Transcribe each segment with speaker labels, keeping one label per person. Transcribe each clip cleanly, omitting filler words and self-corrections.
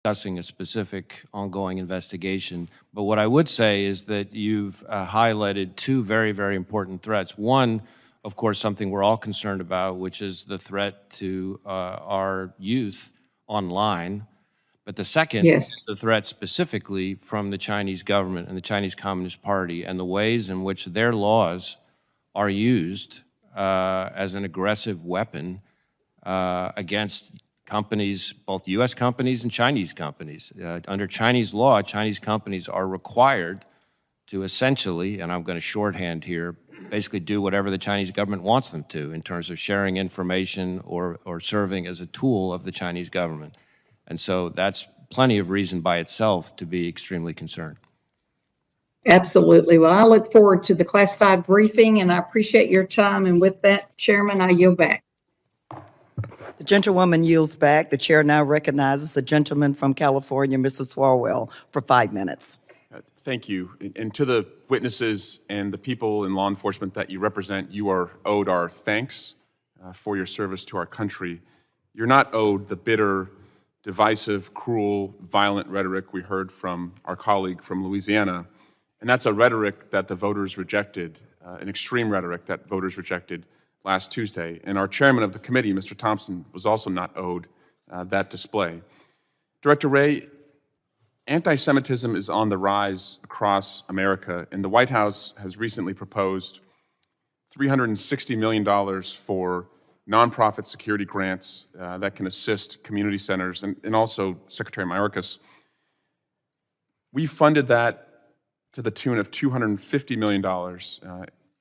Speaker 1: discussing a specific ongoing investigation. But what I would say is that you've highlighted two very, very important threats. One, of course, something we're all concerned about, which is the threat to our youth online. But the second
Speaker 2: Yes.
Speaker 1: is the threat specifically from the Chinese government and the Chinese Communist Party and the ways in which their laws are used as an aggressive weapon against companies, both U.S. companies and Chinese companies. Under Chinese law, Chinese companies are required to essentially, and I'm going to shorthand here, basically do whatever the Chinese government wants them to in terms of sharing information or serving as a tool of the Chinese government. And so that's plenty of reason by itself to be extremely concerned.
Speaker 2: Absolutely. Well, I look forward to the classified briefing, and I appreciate your time. And with that, Chairman, I yield back.
Speaker 3: The gentlewoman yields back. The chair now recognizes the gentleman from California, Mr. Swalwell, for 5 minutes.
Speaker 4: Thank you. And to the witnesses and the people in law enforcement that you represent, you are owed our thanks for your service to our country. You're not owed the bitter, divisive, cruel, violent rhetoric we heard from our colleague from Louisiana. And that's a rhetoric that the voters rejected, an extreme rhetoric that voters rejected last Tuesday. And our chairman of the committee, Mr. Thompson, was also not owed that display. Director Wray, anti-Semitism is on the rise across America, and the White House has recently proposed $360 million for nonprofit security grants that can assist community centers, and also Secretary Mayorkas. We funded that to the tune of $250 million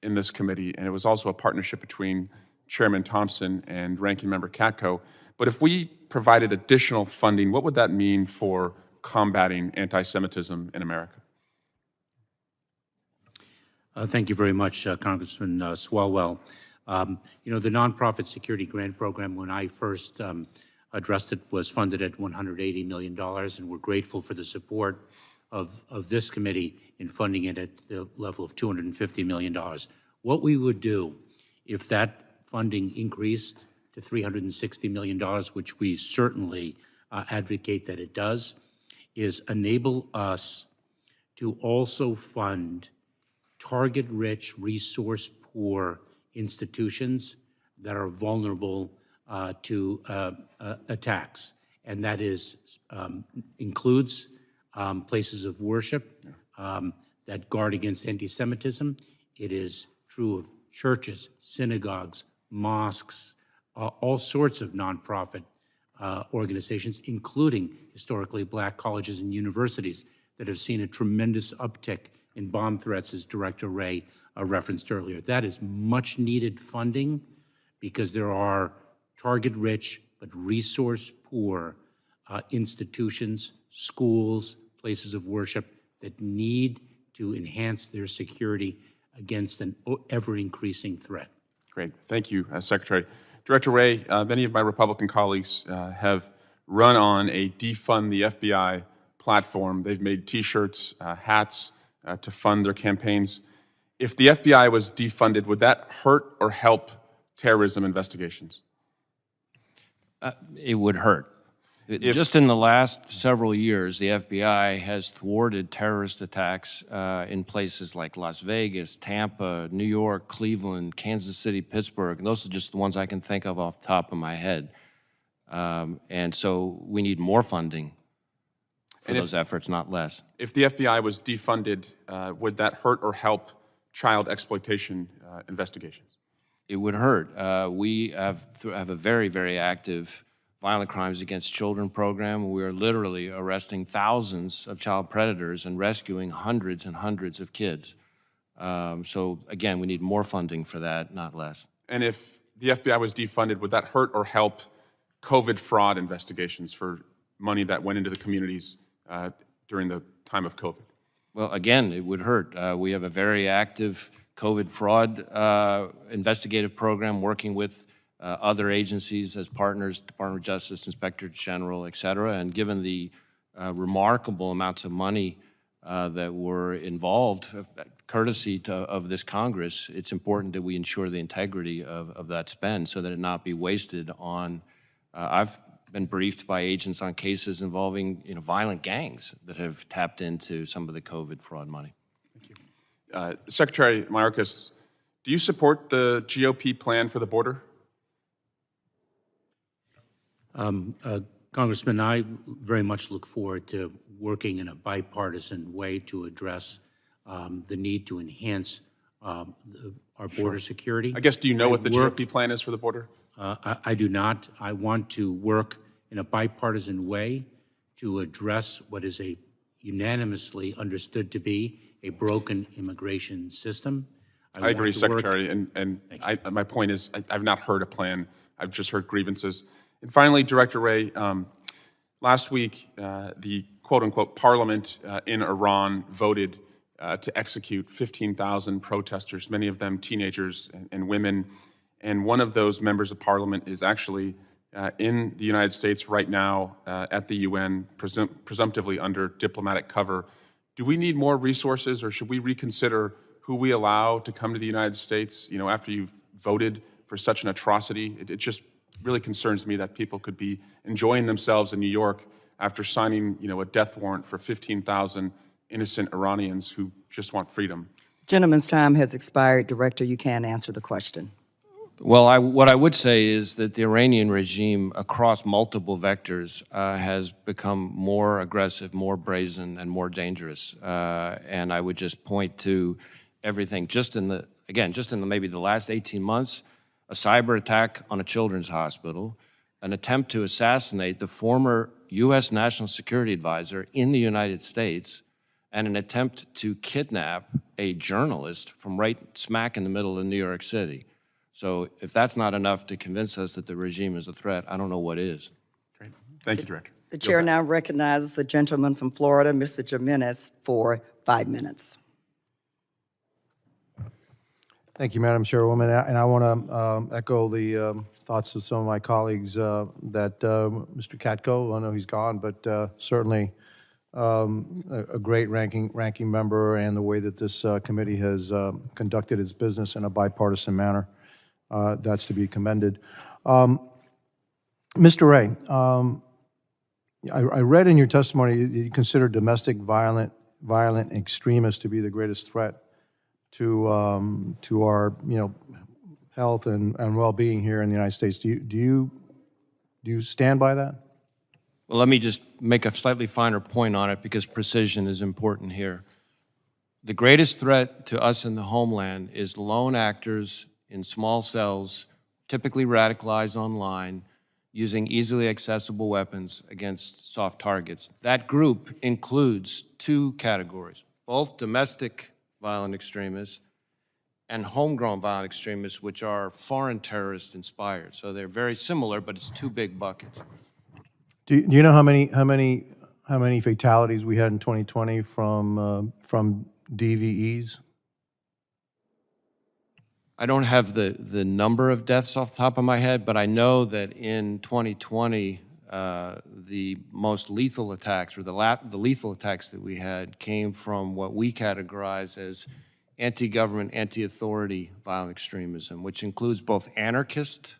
Speaker 4: in this committee, and it was also a partnership between Chairman Thompson and Ranking Member Katko. But if we provided additional funding, what would that mean for combating anti-Semitism in America?
Speaker 5: Thank you very much, Congressman Swalwell. You know, the Nonprofit Security Grant Program, when I first addressed it, was funded at $180 million, and we're grateful for the support of this committee in funding it at the level of $250 million. What we would do if that funding increased to $360 million, which we certainly advocate that it does, is enable us to also fund target-rich, resource-poor institutions that are vulnerable to attacks. And that includes places of worship that guard against anti-Semitism. It is true of churches, synagogues, mosques, all sorts of nonprofit organizations, including historically black colleges and universities that have seen a tremendous uptick in bomb threats, as Director Wray referenced earlier. That is much needed funding because there are target-rich but resource-poor institutions, schools, places of worship that need to enhance their security against an ever-increasing threat.
Speaker 4: Great. Thank you, Secretary. Director Wray, many of my Republican colleagues have run on a defund the FBI platform. They've made T-shirts, hats to fund their campaigns. If the FBI was defunded, would that hurt or help terrorism investigations?
Speaker 1: It would hurt. Just in the last several years, the FBI has thwarted terrorist attacks in places like Las Vegas, Tampa, New York, Cleveland, Kansas City, Pittsburgh. And those are just the ones I can think of off the top of my head. And so we need more funding for those efforts, not less.
Speaker 4: If the FBI was defunded, would that hurt or help child exploitation investigations?
Speaker 1: It would hurt. We have a very, very active Violent Crimes Against Children program. We are literally arresting thousands of child predators and rescuing hundreds and hundreds of kids. So again, we need more funding for that, not less.
Speaker 4: And if the FBI was defunded, would that hurt or help COVID fraud investigations for money that went into the communities during the time of COVID?
Speaker 1: Well, again, it would hurt. We have a very active COVID fraud investigative program working with other agencies as partners, Department of Justice, Inspector General, et cetera. And given the remarkable amounts of money that were involved, courtesy of this Congress, it's important that we ensure the integrity of that spend so that it not be wasted on, I've been briefed by agents on cases involving, violent gangs that have tapped into some of the COVID fraud money.
Speaker 4: Secretary Mayorkas, do you support the GOP plan for the border?
Speaker 5: Congressman, I very much look forward to working in a bipartisan way to address the need to enhance our border security.
Speaker 4: I guess, do you know what the
Speaker 5: work-
Speaker 4: GOP plan is for the border?
Speaker 5: I do not. I want to work in a bipartisan way to address what is a unanimously understood to be a broken immigration system.
Speaker 4: I agree,
Speaker 5: want to work-
Speaker 4: Secretary, and my point is, I've not heard a plan. I've just heard grievances. And finally, Director Wray, last week, the quote-unquote parliament in Iran voted to execute 15,000 protesters, many of them teenagers and women. And one of those members of parliament is actually in the United States right now at the UN, presumptively under diplomatic cover. Do we need more resources, or should we reconsider who we allow to come to the United States, after you've voted for such an atrocity? It just really concerns me that people could be enjoying themselves in New York after signing, a death warrant for 15,000 innocent Iranians who just want freedom.
Speaker 3: Gentleman's time has expired. Director, you can answer the question.
Speaker 1: Well, what I would say is that the Iranian regime, across multiple vectors, has become more aggressive, more brazen, and more dangerous. And I would just point to everything, just in maybe the last 18 months, a cyber attack on a children's hospital, an attempt to assassinate the former U.S. National Security Advisor in the United States, and an attempt to kidnap a journalist from right smack in the middle of New York City. So if that's not enough to convince us that the regime is a threat, I don't know what is.
Speaker 4: Great. Thank you, Director.
Speaker 3: The chair now recognizes the gentleman from Florida, Mr. Jimenez, for 5 minutes.
Speaker 6: Thank you, Madam Chairwoman. And I want to echo the thoughts of some of my colleagues that Mr. Katko, I know he's gone, but certainly a great ranking member, and the way that this committee has conducted its business in a bipartisan manner. That's to be commended. Mr. Wray, I read in your testimony you consider domestic violent extremists to be the greatest threat to our health and well-being here in the United States. Do you stand by that?
Speaker 1: Well, let me just make a slightly finer point on it, because precision is important here. The greatest threat to us in the homeland is lone actors in small cells, typically radicalized online, using easily accessible weapons against soft targets. That group includes two categories, both domestic violent extremists and homegrown violent extremists, which are foreign terrorist inspired. So they're very similar, but it's two big buckets.
Speaker 6: Do you know how many fatalities we had in 2020 from DVEs?
Speaker 1: I don't have the number of deaths off the top of my head, but I know that in 2020, the most lethal attacks, or the lethal attacks that we had, came from what we categorize as anti-government, anti-authority violent extremism, which includes both anarchist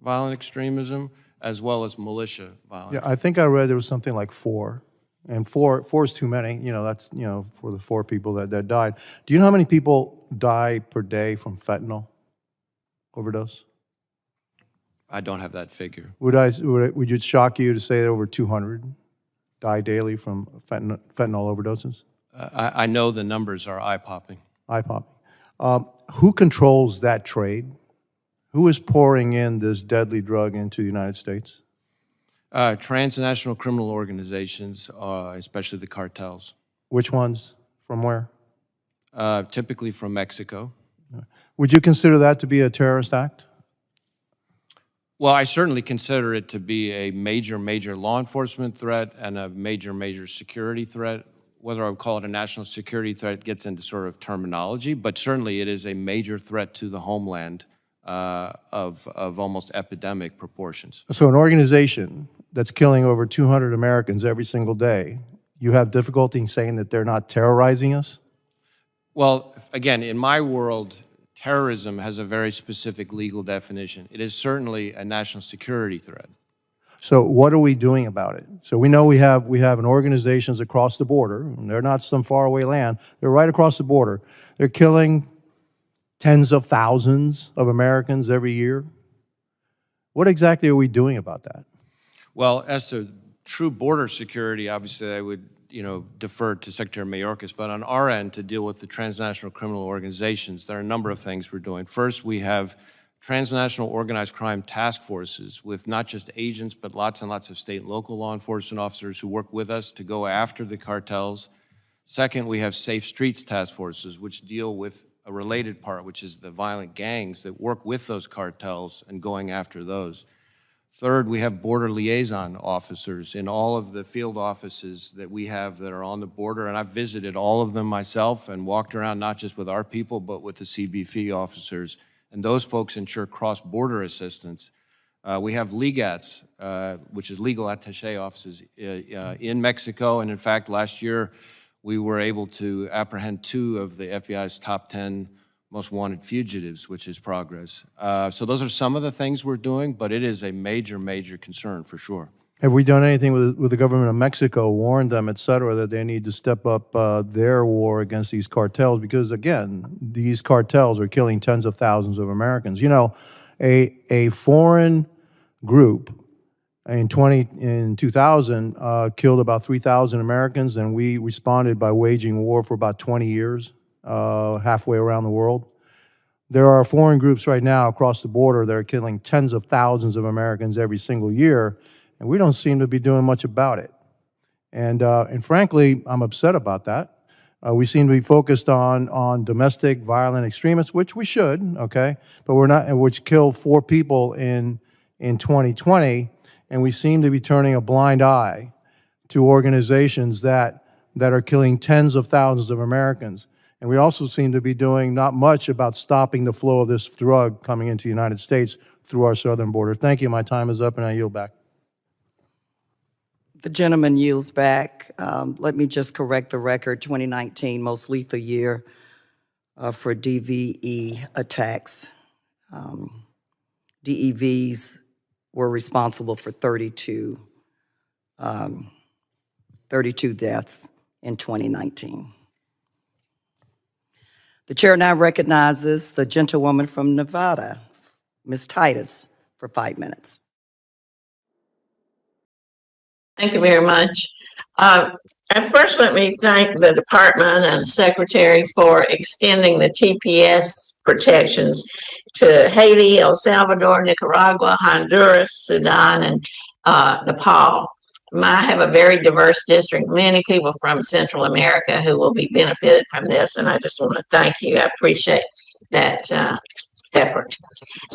Speaker 1: violent extremism as well as militia violence.
Speaker 6: Yeah, I think I read there was something like 4, and four is too many. That's for the 4 people that died. Do you know how many people die per day from fentanyl overdose?
Speaker 1: I don't have that figure.
Speaker 6: Would it shock you to say that over 200 die daily from fentanyl overdoses?
Speaker 1: I know the numbers are eye-popping.
Speaker 6: Eye-popping. Who controls that trade? Who is pouring in this deadly drug into the United States?
Speaker 1: Transnational criminal organizations, especially the cartels.
Speaker 6: Which ones? From where?
Speaker 1: Typically from Mexico.
Speaker 6: Would you consider that to be a terrorist act?
Speaker 1: Well, I certainly consider it to be a major law enforcement threat and a major security threat. Whether I would call it a national security threat gets into sort of terminology, but certainly it is a major threat to the homeland of almost epidemic proportions.
Speaker 6: So an organization that's killing over 200 Americans every single day, you have difficulty in saying that they're not terrorizing us?
Speaker 1: Well, again, in my world, terrorism has a very specific legal definition. It is certainly a national security threat.
Speaker 6: So what are we doing about it? So we know we have organizations across the border, and they're not some faraway land. They're right across the border. They're killing tens of thousands of Americans every year. What exactly are we doing about that?
Speaker 1: Well, as to true border security, obviously I would, defer to Secretary Mayorkas, but on our end, to deal with the transnational criminal organizations, there are a number of things we're doing. First, we have transnational organized crime task forces with not just agents, but lots and lots of state and local law enforcement officers who work with us to go after the cartels. Second, we have safe streets task forces, which deal with a related part, which is the violent gangs that work with those cartels and going after those. Third, we have border liaison officers in all of the field offices that we have that are on the border, and I've visited all of them myself and walked around not just with our people, but with the CBP officers, and those folks ensure cross-border assistance. We have LEGATs, which is legal attaché offices in Mexico, and in fact, last year, we were able to apprehend 2 of the FBI's top 10 most wanted fugitives, which is progress. So those are some of the things we're doing, but it is a major, major concern for sure.
Speaker 6: Have we done anything with the government of Mexico, warned them, et cetera, that they need to step up their war against these cartels? Because again, these cartels are killing tens of thousands of Americans. You know, a foreign group in 2000 killed about 3,000 Americans, and we responded by waging war for about 20 years, halfway around the world. There are foreign groups right now across the border that are killing tens of thousands of Americans every single year, and we don't seem to be doing much about it. And frankly, I'm upset about that. We seem to be focused on domestic violent extremists, which we should, okay, but we're not, which killed 4 people in 2020, and we seem to be turning a blind eye to organizations that are killing tens of thousands of Americans. And we also seem to be doing not much about stopping the flow of this drug coming into the United States through our southern border. Thank you. My time is up, and I yield back.
Speaker 3: The gentleman yields back. Let me just correct the record. 2019, most lethal year for DVE attacks. DEVs were responsible for 32 deaths in 2019. The chair now recognizes the gentlewoman from Nevada, Ms. Titus, for 5 minutes.
Speaker 7: Thank you very much. At first, let me thank the department and the secretary for extending the TPS protections to Haiti, El Salvador, Nicaragua, Honduras, Sudan, and Nepal. I have a very diverse district, many people from Central America who will be benefited from this, and I just want to thank you. I appreciate that effort.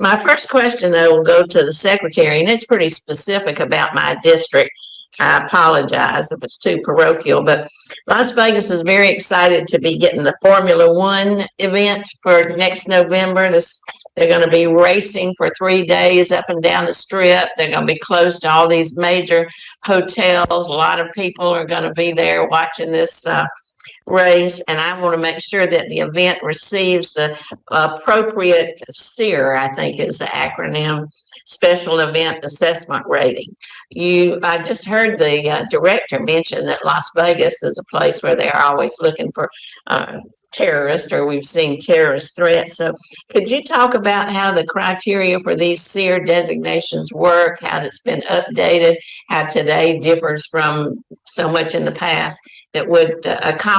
Speaker 7: My first question, though, will go to the secretary, and it's pretty specific about my district. I apologize if it's too parochial, but Las Vegas is very excited to be getting the Formula One event for next November. They're going to be racing for 3 days up and down the strip. They're going to be close to all these major hotels. A lot of people are going to be there watching this race, and I want to make sure that the event receives the appropriate SEER, I think is the acronym, Special Event Assessment Rating. I just heard the director mention that Las Vegas is a place where they're always looking for terrorists, or we've seen terrorist threats. So could you talk about how the criteria for these SEER designations work, how that's been updated, how today differs from so much in the past that would accommodate